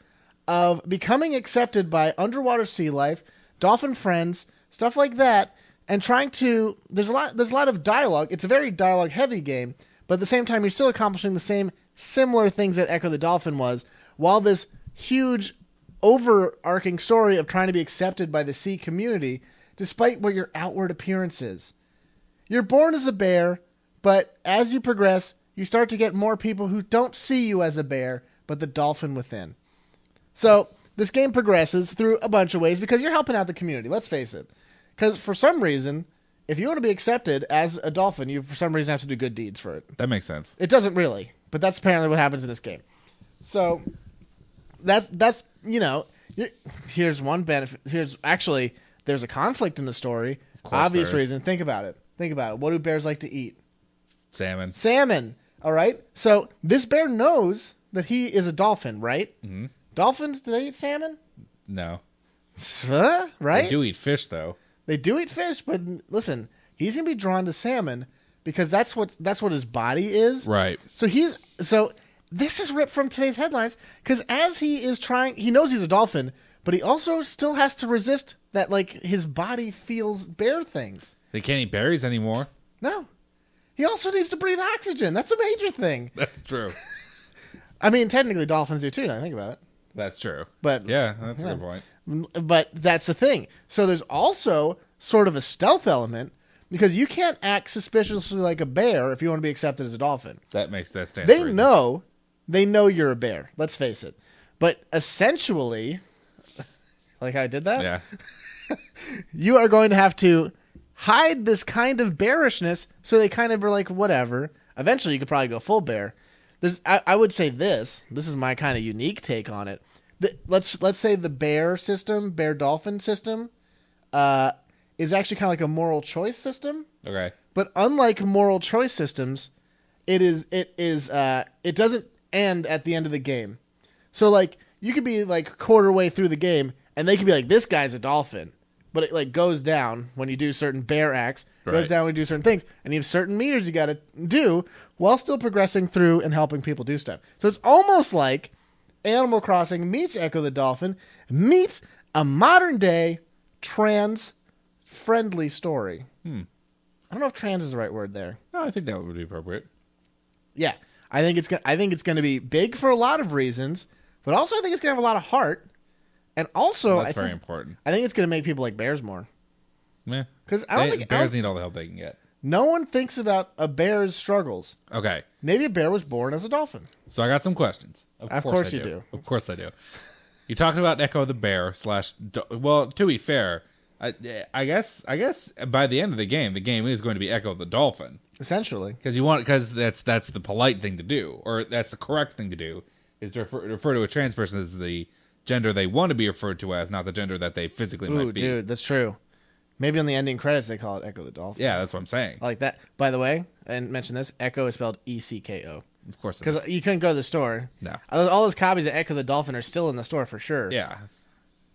[SPEAKER 1] of becoming accepted by underwater sea life, dolphin friends, stuff like that, and trying to... There's a lot of dialogue. It's a very dialogue-heavy game, but at the same time, you're still accomplishing the same similar things that Echo the Dolphin was, while this huge overarching story of trying to be accepted by the sea community, despite what your outward appearance is. You're born as a bear, but as you progress, you start to get more people who don't see you as a bear, but the dolphin within. So, this game progresses through a bunch of ways because you're helping out the community, let's face it. Because for some reason, if you want to be accepted as a dolphin, you for some reason have to do good deeds for it.
[SPEAKER 2] That makes sense.
[SPEAKER 1] It doesn't really, but that's apparently what happens in this game. So, that's here's one benefit. There's a conflict in the story.
[SPEAKER 2] Of course
[SPEAKER 1] Obvious reason. Think about it. What do bears like to eat?
[SPEAKER 2] Salmon. All
[SPEAKER 1] right. So this bear knows that he is a dolphin, right?
[SPEAKER 2] Mm-hmm.
[SPEAKER 1] Dolphins, do they eat salmon?
[SPEAKER 2] No.
[SPEAKER 1] Right?
[SPEAKER 2] They do eat fish, though.
[SPEAKER 1] They do eat fish, but listen, he's gonna be drawn to salmon because that's what his body is.
[SPEAKER 2] Right.
[SPEAKER 1] So this is ripped from today's headlines because as he is trying, he knows he's a dolphin, but he also still has to resist that, like, his body feels bear things.
[SPEAKER 2] They can't eat berries anymore.
[SPEAKER 1] No. He also needs to breathe oxygen. That's a major thing.
[SPEAKER 2] That's true.
[SPEAKER 1] I mean, technically dolphins do too, now I think about it.
[SPEAKER 2] That's true.
[SPEAKER 1] But
[SPEAKER 2] yeah, that's a good point.
[SPEAKER 1] But that's the thing. So there's also sort of a stealth element because you can't act suspiciously like a bear if you want to be accepted as a dolphin.
[SPEAKER 2] That stands to reason.
[SPEAKER 1] They know you're a bear. Let's face it. But essentially, like how I did that?
[SPEAKER 2] Yeah.
[SPEAKER 1] You are going to have to hide this kind of bearishness so they kind of are like, whatever. Eventually, you could probably go full bear. I would say this is my kind of unique take on it. Let's say the bear dolphin system is actually kind of like a moral choice system.
[SPEAKER 2] Okay.
[SPEAKER 1] But unlike moral choice systems, it doesn't end at the end of the game. So like you could be like quarter way through the game and they could be like, this guy's a dolphin. But it like goes down when you do certain bear acts, goes down when you do certain things, and you have certain meters you got to do while still progressing through and helping people do stuff. So it's almost like Animal Crossing meets Echo the Dolphin meets a modern day trans-friendly story. I don't know if trans is the right word there.
[SPEAKER 2] No, I think that would be appropriate.
[SPEAKER 1] Yeah, I think it's going to be big for a lot of reasons, but also I think it's going to have a lot of heart. And also,
[SPEAKER 2] that's very important.
[SPEAKER 1] I think it's going to make people like bears more.
[SPEAKER 2] Yeah,
[SPEAKER 1] because
[SPEAKER 2] bears need all the help they can get.
[SPEAKER 1] No one thinks about a bear's struggles.
[SPEAKER 2] Okay,
[SPEAKER 1] maybe a bear was born as a dolphin.
[SPEAKER 2] So I got some questions.
[SPEAKER 1] Of course you do.
[SPEAKER 2] Of course I do. You're talking about Echo the bear / well, to be fair, I guess by the end of the game is going to be Echo the dolphin.
[SPEAKER 1] Essentially,
[SPEAKER 2] because that's the polite thing to do, or that's the correct thing to do, is to refer to a trans person as the gender they want to be referred to as, not the gender that they physically might be.
[SPEAKER 1] Dude, that's true. Maybe on the ending credits they call it Echo the Dolphin.
[SPEAKER 2] Yeah, that's what I'm saying.
[SPEAKER 1] I like that. By the way, I didn't mention this. Echo is spelled E-C-K-O.
[SPEAKER 2] Of course it
[SPEAKER 1] because you couldn't go to the store.
[SPEAKER 2] No.
[SPEAKER 1] All those copies of Echo the Dolphin are still in the store for sure.
[SPEAKER 2] Yeah.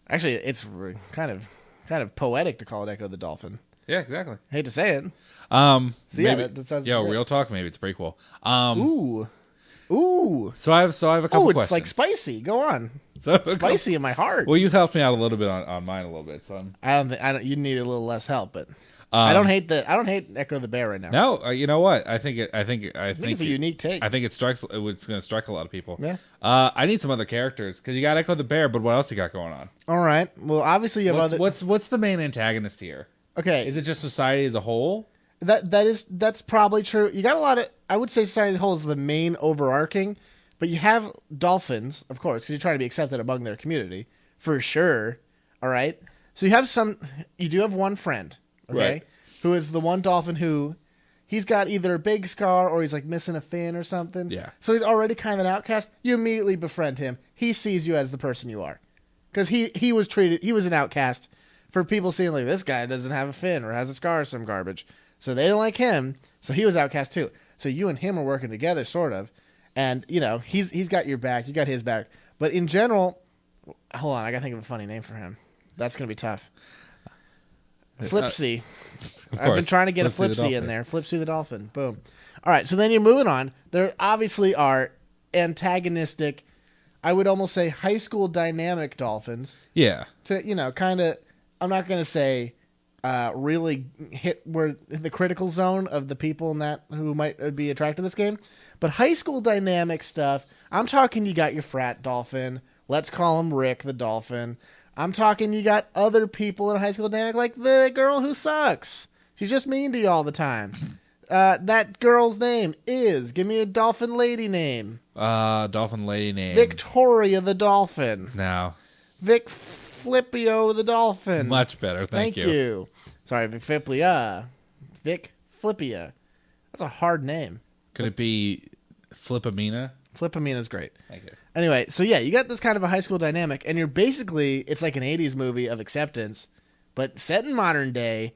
[SPEAKER 1] Actually, it's kind of poetic to call it Echo the Dolphin.
[SPEAKER 2] Yeah, exactly.
[SPEAKER 1] I hate to say it.
[SPEAKER 2] So
[SPEAKER 1] maybe, that sounds
[SPEAKER 2] real talk. Maybe it's a prequel.
[SPEAKER 1] Ooh.
[SPEAKER 2] So I have a couple questions.
[SPEAKER 1] It's like spicy. Go on. Spicy in my heart.
[SPEAKER 2] Well, you helped me out a little bit on mine a little bit. So
[SPEAKER 1] I don't. You need a little less help, but I don't hate Echo the Bear right now.
[SPEAKER 2] No, you know what? I think
[SPEAKER 1] it's a unique take.
[SPEAKER 2] I think it's going to strike a lot of people.
[SPEAKER 1] Yeah.
[SPEAKER 2] I need some other characters because you got Echo the Bear, but what else you got going on?
[SPEAKER 1] All right. Well, obviously you have
[SPEAKER 2] What's the main antagonist here?
[SPEAKER 1] Okay.
[SPEAKER 2] Is it just society as a whole?
[SPEAKER 1] That's probably true. You got a lot of. I would say society as a whole is the main overarching, but you have dolphins, of course, because you're trying to be accepted among their community for sure. All right. So you do have one friend, okay,
[SPEAKER 2] right,
[SPEAKER 1] who is the one dolphin who he's got either a big scar or he's like missing a fin or something.
[SPEAKER 2] Yeah.
[SPEAKER 1] So he's already kind of an outcast. You immediately befriend him. He sees you as the person you are, because he was an outcast for people seeing like this guy doesn't have a fin or has a scar or some garbage. So they didn't like him. So he was outcast too. So you and him are working together, sort of. And, you know, he's got your back. You got his back. But in general, hold on. I got to think of a funny name for him. That's going to be tough. Flipsy. I've been trying to get Flipsy a Flipsy in there. Flipsy the dolphin. Boom. All right. So then you're moving on. There obviously are antagonistic, I would almost say high school dynamic dolphins.
[SPEAKER 2] Yeah.
[SPEAKER 1] To, you know, kind of, I'm not going to say really hit where the critical zone of the people in that who might be attracted to this game. But high school dynamic stuff, I'm talking you got your frat dolphin. Let's call him Rick the dolphin. I'm talking you got other people in high school dynamic, like the girl who sucks. She's just mean to you all the time. That girl's name is, give me a dolphin lady name.
[SPEAKER 2] Dolphin lady name.
[SPEAKER 1] Victoria the dolphin.
[SPEAKER 2] No.
[SPEAKER 1] Vic Flippio the dolphin.
[SPEAKER 2] Much better, thank
[SPEAKER 1] you. Sorry, Vic Flippia. Vic Flippia. That's a hard name.
[SPEAKER 2] Could it be Flippamina?
[SPEAKER 1] Flippamina's great.
[SPEAKER 2] Thank you.
[SPEAKER 1] Anyway, so yeah, you got this kind of a high school dynamic, and you're basically, it's like an 80s movie of acceptance, but set in modern day.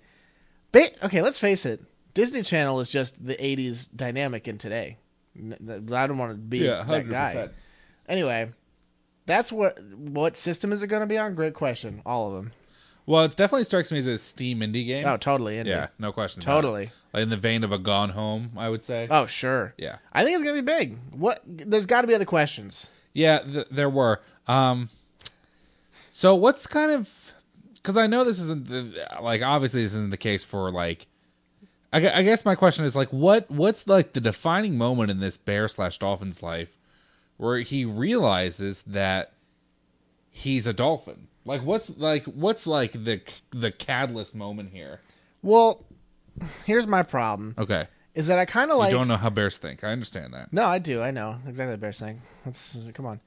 [SPEAKER 1] Okay, let's face it. Disney Channel is just the 80s dynamic in today. I don't want to be that guy. Anyway, that's what system is it going to be on? Great question. All of them.
[SPEAKER 2] Well, it definitely strikes me as a Steam indie game.
[SPEAKER 1] Oh, totally indie.
[SPEAKER 2] Yeah, no question.
[SPEAKER 1] Totally.
[SPEAKER 2] Like in the vein of a Gone Home, I would say.
[SPEAKER 1] Oh, sure.
[SPEAKER 2] Yeah.
[SPEAKER 1] I think it's going to be big. There's got to be other questions.
[SPEAKER 2] Yeah, there were. So what's kind of... Because I know this isn't... obviously this isn't the case for, like... I guess my question is, like, what's, like, the defining moment in this bear/dolphin's life where he realizes that he's a dolphin? What's the catalyst moment here? Well,
[SPEAKER 1] here's my problem.
[SPEAKER 2] Okay.
[SPEAKER 1] Is that I kind of like...
[SPEAKER 2] You don't know how bears think. I understand that.
[SPEAKER 1] No, I do. I know exactly what bears think. Come on.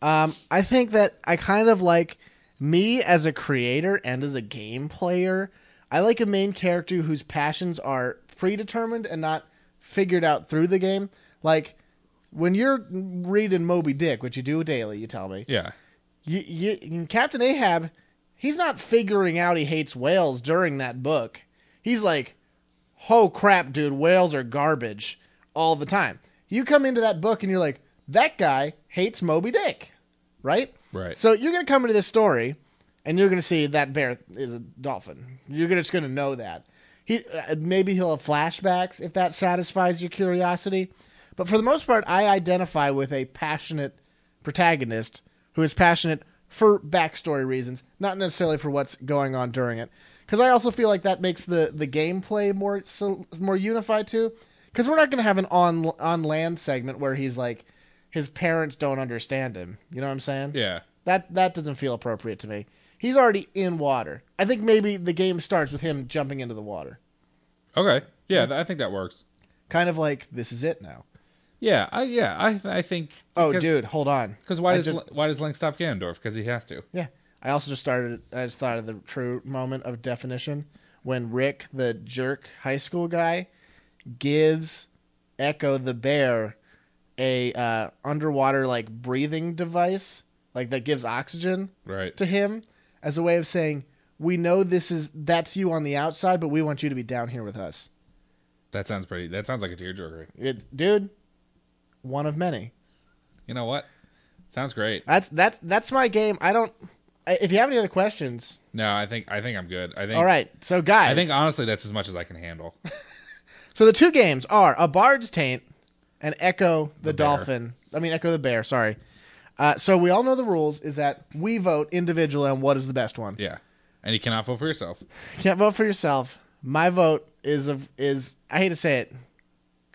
[SPEAKER 1] I think that I kind of like me as a creator and as a game player. I like a main character whose passions are predetermined and not figured out through the game. Like, when you're reading Moby Dick, which you do daily, you tell me.
[SPEAKER 2] Yeah.
[SPEAKER 1] Captain Ahab, he's not figuring out he hates whales during that book. He's like, oh crap, dude, whales are garbage all the time. You come into that book and you're like, that guy hates Moby Dick, right?
[SPEAKER 2] Right.
[SPEAKER 1] So you're going to come into this story and you're going to see that bear is a dolphin. You're just going to know that. Maybe he'll have flashbacks if that satisfies your curiosity. But for the most part, I identify with a passionate protagonist who is passionate for backstory reasons, not necessarily for what's going on during it. Because I also feel like that makes the gameplay more unified too. Because we're not going to have an on land segment where he's like, his parents don't understand him. You know what I'm saying?
[SPEAKER 2] Yeah.
[SPEAKER 1] That doesn't feel appropriate to me. He's already in water. I think maybe the game starts with him jumping into the water.
[SPEAKER 2] Okay. Yeah, I think that works.
[SPEAKER 1] Kind of like, this is it now.
[SPEAKER 2] Yeah, I think.
[SPEAKER 1] Oh, dude, hold on.
[SPEAKER 2] Because why does Link stop Ganondorf? Because he has to.
[SPEAKER 1] Yeah, I just thought of the true moment of definition when Rick, the jerk high school guy, gives Echo the bear a underwater like breathing device, like that gives oxygen to him as a way of saying, we know that's you on the outside, but we want you to be down here with us.
[SPEAKER 2] That sounds like a tearjerker.
[SPEAKER 1] Dude. One of many.
[SPEAKER 2] You know what? Sounds great.
[SPEAKER 1] That's my game. If you have any other questions.
[SPEAKER 2] No, I think I'm good.
[SPEAKER 1] All right. So guys,
[SPEAKER 2] I think honestly that's as much as I can handle.
[SPEAKER 1] So the two games are A Bard's Taint and Echo the Dolphin. I mean Echo the Bear, sorry. So we all know the rules is that we vote individually on what is the best one.
[SPEAKER 2] Yeah. And you cannot vote for yourself.
[SPEAKER 1] You can't vote for yourself. My vote is I hate to say it,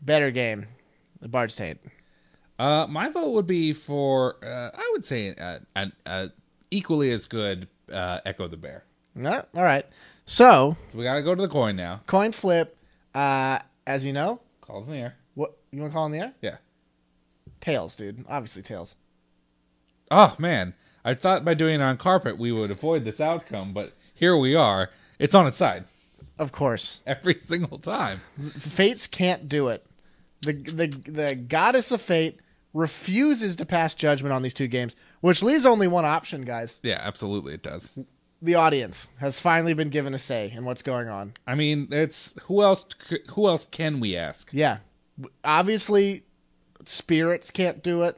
[SPEAKER 1] better game. The Bard's Taint.
[SPEAKER 2] My vote would be for, I would say, equally as good Echo the Bear.
[SPEAKER 1] All right. So
[SPEAKER 2] we got to go to the coin now.
[SPEAKER 1] Coin flip. As you know.
[SPEAKER 2] Call it in the air.
[SPEAKER 1] What? You want to call in the air?
[SPEAKER 2] Yeah.
[SPEAKER 1] Tails, dude. Obviously tails.
[SPEAKER 2] Oh, man. I thought by doing it on carpet we would avoid this outcome, but here we are. It's on its side.
[SPEAKER 1] Of course.
[SPEAKER 2] Every single time.
[SPEAKER 1] Fates can't do it. The goddess of fate refuses to pass judgment on these two games, which leaves only one option, guys.
[SPEAKER 2] Yeah, absolutely it does.
[SPEAKER 1] the audience has finally been given a say in what's going on.
[SPEAKER 2] I mean, it's who else can we ask?
[SPEAKER 1] Yeah. Obviously, spirits can't do it.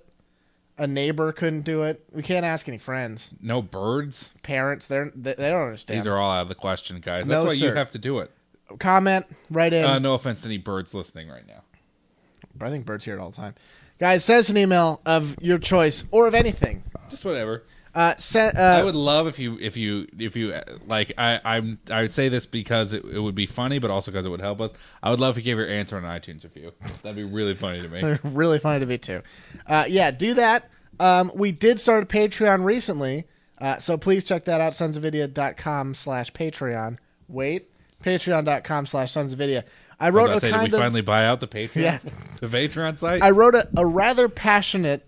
[SPEAKER 1] A neighbor couldn't do it. We can't ask any friends.
[SPEAKER 2] No birds?
[SPEAKER 1] Parents, they don't understand.
[SPEAKER 2] These are all out of the question, guys. That's why you have to do it.
[SPEAKER 1] Comment, write in.
[SPEAKER 2] No offense to any birds listening right now.
[SPEAKER 1] I think birds hear it all the time. Guys, send us an email of your choice or of anything.
[SPEAKER 2] Just whatever.
[SPEAKER 1] I
[SPEAKER 2] would love if you like. I would say this because it would be funny, but also because it would help us. I would love if you gave your answer on an iTunes review. That'd be really funny to me.
[SPEAKER 1] Really funny to me too. Yeah, do that. We did start a Patreon recently, so please check that out. sonsofvidea.com/Patreon. Wait, patreon.com/sonsofvidea. I wrote a kind
[SPEAKER 2] did we finally buy out the Patreon? The Patreon site.
[SPEAKER 1] I wrote a rather passionate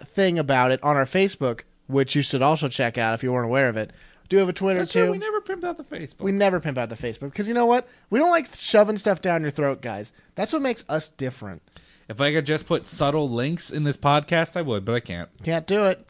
[SPEAKER 1] thing about it on our Facebook, which you should also check out if you weren't aware of it. Do have a Twitter too.
[SPEAKER 2] Right, we never pimped out the Facebook.
[SPEAKER 1] We never pimp out the Facebook because you know what? We don't like shoving stuff down your throat, guys. That's what makes us different.
[SPEAKER 2] If I could just put subtle links in this podcast, I would, but I can't.
[SPEAKER 1] Can't do it.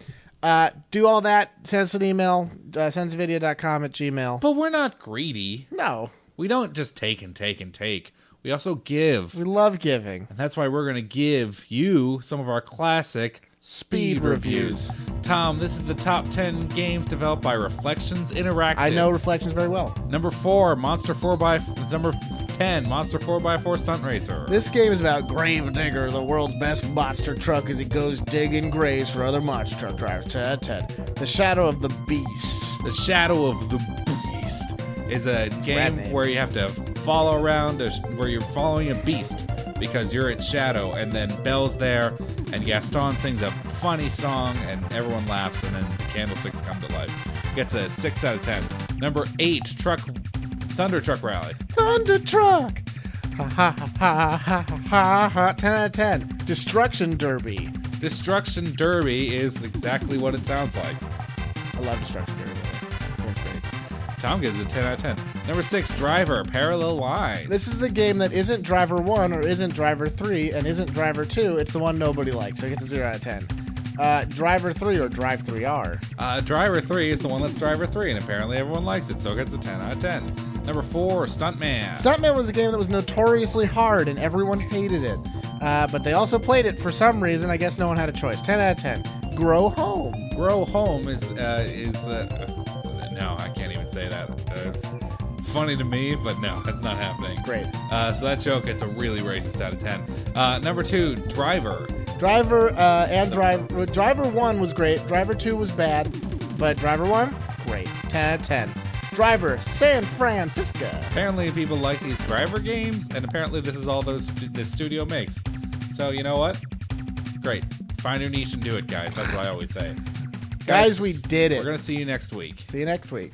[SPEAKER 1] Do all that. Send us an email. sonsofvidea.com@gmail.
[SPEAKER 2] But we're not greedy.
[SPEAKER 1] No.
[SPEAKER 2] We don't just take and take and take. We also give.
[SPEAKER 1] We love giving.
[SPEAKER 2] And that's why we're going to give you some of our classic speed reviews. Tom, this is the top 10 games developed by Reflections Interactive.
[SPEAKER 1] I know Reflections very well.
[SPEAKER 2] Number 4, Monster 4x... Number 10, Monster 4x4 Stunt Racer.
[SPEAKER 1] This game is about Gravedigger, the world's best monster truck, as he goes digging graves for other monster truck drivers. 10 out of 10. The Shadow of the Beast.
[SPEAKER 2] The Shadow of the Beast is a game where you have to follow around, where you're following a beast because you're its shadow, and then Belle's there, and Gaston sings a funny song, and everyone laughs, and then candlesticks come to life. Gets a 6 out of 10. Number 8, Thunder Truck Rally.
[SPEAKER 1] Thunder Truck! Ha ha ha ha ha ha ha. 10 out of 10. Destruction Derby.
[SPEAKER 2] Destruction Derby is exactly what it sounds like.
[SPEAKER 1] I love Destruction Derby. That's great.
[SPEAKER 2] Tom gives it a 10 out of 10. Number 6, Driver, Parallel Lines.
[SPEAKER 1] This is the game that isn't Driver 1 or isn't Driver 3 and isn't Driver 2. It's the one nobody likes, so it gets a 0 out of 10. Driver 3 or Drive 3R.
[SPEAKER 2] Driver 3 is the one that's Driver 3, and apparently everyone likes it, so it gets a 10 out of 10. Number 4, Stuntman.
[SPEAKER 1] Stuntman was a game that was notoriously hard, and everyone hated it. But they also played it for some reason. I guess no one had a choice. 10 out of 10. Grow Home.
[SPEAKER 2] Grow Home is no, I can't even say that. It's funny to me, but no, that's not happening.
[SPEAKER 1] Great.
[SPEAKER 2] So that joke gets a really racist out of 10. Number 2, Driver.
[SPEAKER 1] Driver 1 was great. Driver 2 was bad, but Driver 1, great. 10 out of 10. Driver San Francisco.
[SPEAKER 2] Apparently people like these Driver games, and apparently this is all this studio makes. So you know what? Great. Find your niche and do it, guys. That's what I always say.
[SPEAKER 1] Guys, we did it.
[SPEAKER 2] We're going to see you next week.
[SPEAKER 1] See you next week.